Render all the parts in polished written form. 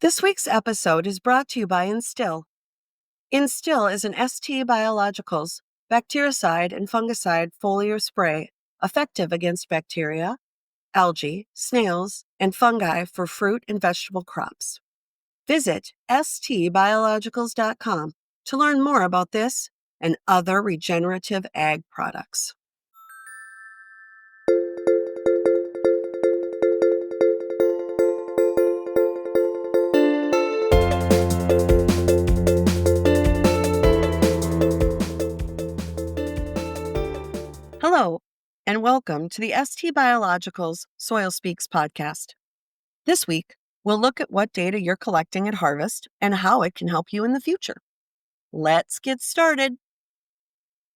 This week's episode is brought to you by Instill. Instill is an ST Biologicals bactericide and fungicide foliar spray effective against bacteria, algae, snails, and fungi for fruit and vegetable crops. Visit stbiologicals.com to learn more about this and other regenerative ag products. Hello, and welcome to the ST Biologicals Soil Speaks podcast. This week, we'll look at what data you're collecting at harvest and how it can help you in the future. Let's get started.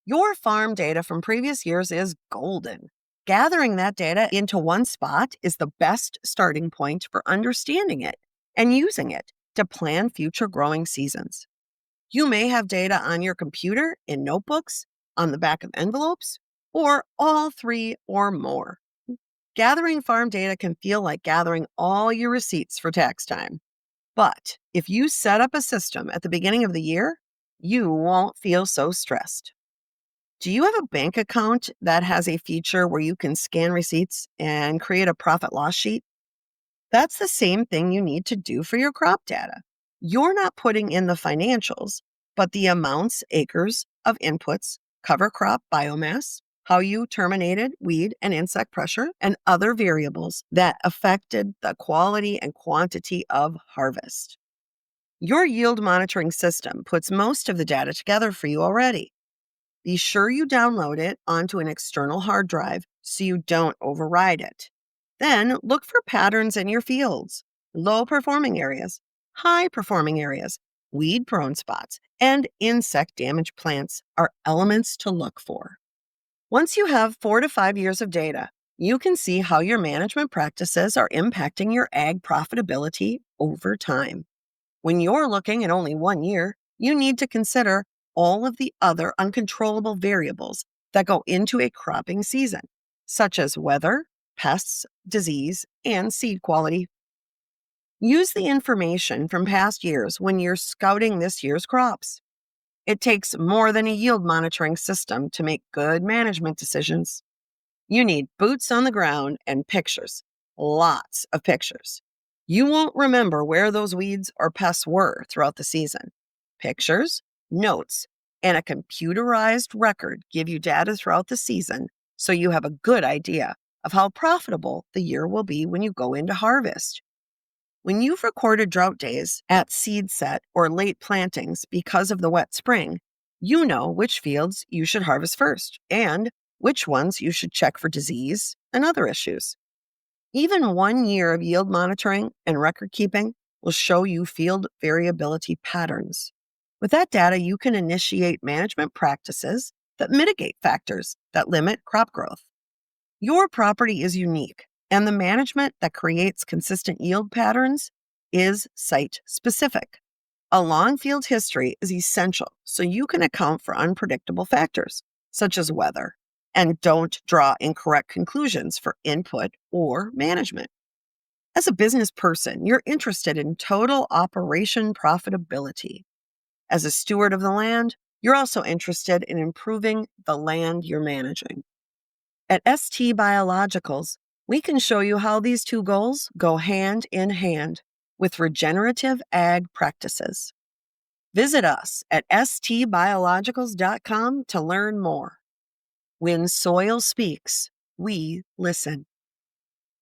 Your farm data from previous years is golden. Gathering that data into one spot is the best starting point for understanding it and using it to plan future growing seasons. You may have data on your computer, in notebooks, on the back of envelopes, or all three or more. Gathering farm data can feel like gathering all your receipts for tax time. But if you set up a system at the beginning of the year, you won't feel so stressed. Do you have a bank account that has a feature where you can scan receipts and create a profit loss sheet? That's the same thing you need to do for your crop data. You're not putting in the financials, but the amounts, acres of inputs, cover crop biomass, how you terminated weed and insect pressure, and other variables that affected the quality and quantity of harvest. Your yield monitoring system puts most of the data together for you already. Be sure you download it onto an external hard drive so you don't override it. Then look for patterns in your fields, low-performing areas, high-performing areas, weed-prone spots, and insect-damaged plants are elements to look for. Once you have 4 to 5 years of data, you can see how your management practices are impacting your ag profitability over time. When you're looking at only 1 year, you need to consider all of the other uncontrollable variables that go into a cropping season, such as weather, pests, disease, and seed quality. Use the information from past years when you're scouting this year's crops. It takes more than a yield monitoring system to make good management decisions. You need boots on the ground and pictures, lots of pictures. You won't remember where those weeds or pests were throughout the season. Pictures, notes, and a computerized record give you data throughout the season so you have a good idea of how profitable the year will be when you go into harvest. When you've recorded drought days at seed set or late plantings because of the wet spring, you know which fields you should harvest first and which ones you should check for disease and other issues. Even 1 year of yield monitoring and record keeping will show you field variability patterns. With that data, you can initiate management practices that mitigate factors that limit crop growth. Your property is unique, and the management that creates consistent yield patterns is site-specific. A long field history is essential so you can account for unpredictable factors, such as weather, and don't draw incorrect conclusions for input or management. As a business person, you're interested in total operation profitability. As a steward of the land, you're also interested in improving the land you're managing. At ST Biologicals, we can show you how these two goals go hand in hand with regenerative ag practices. Visit us at stbiologicals.com to learn more. When soil speaks, we listen.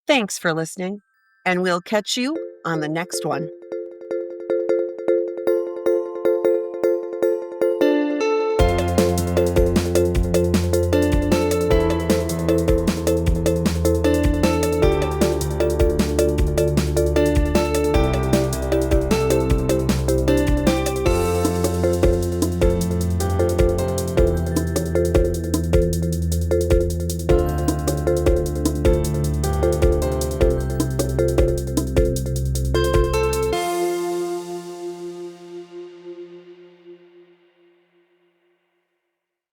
Thanks for listening, and we'll catch you on the next one.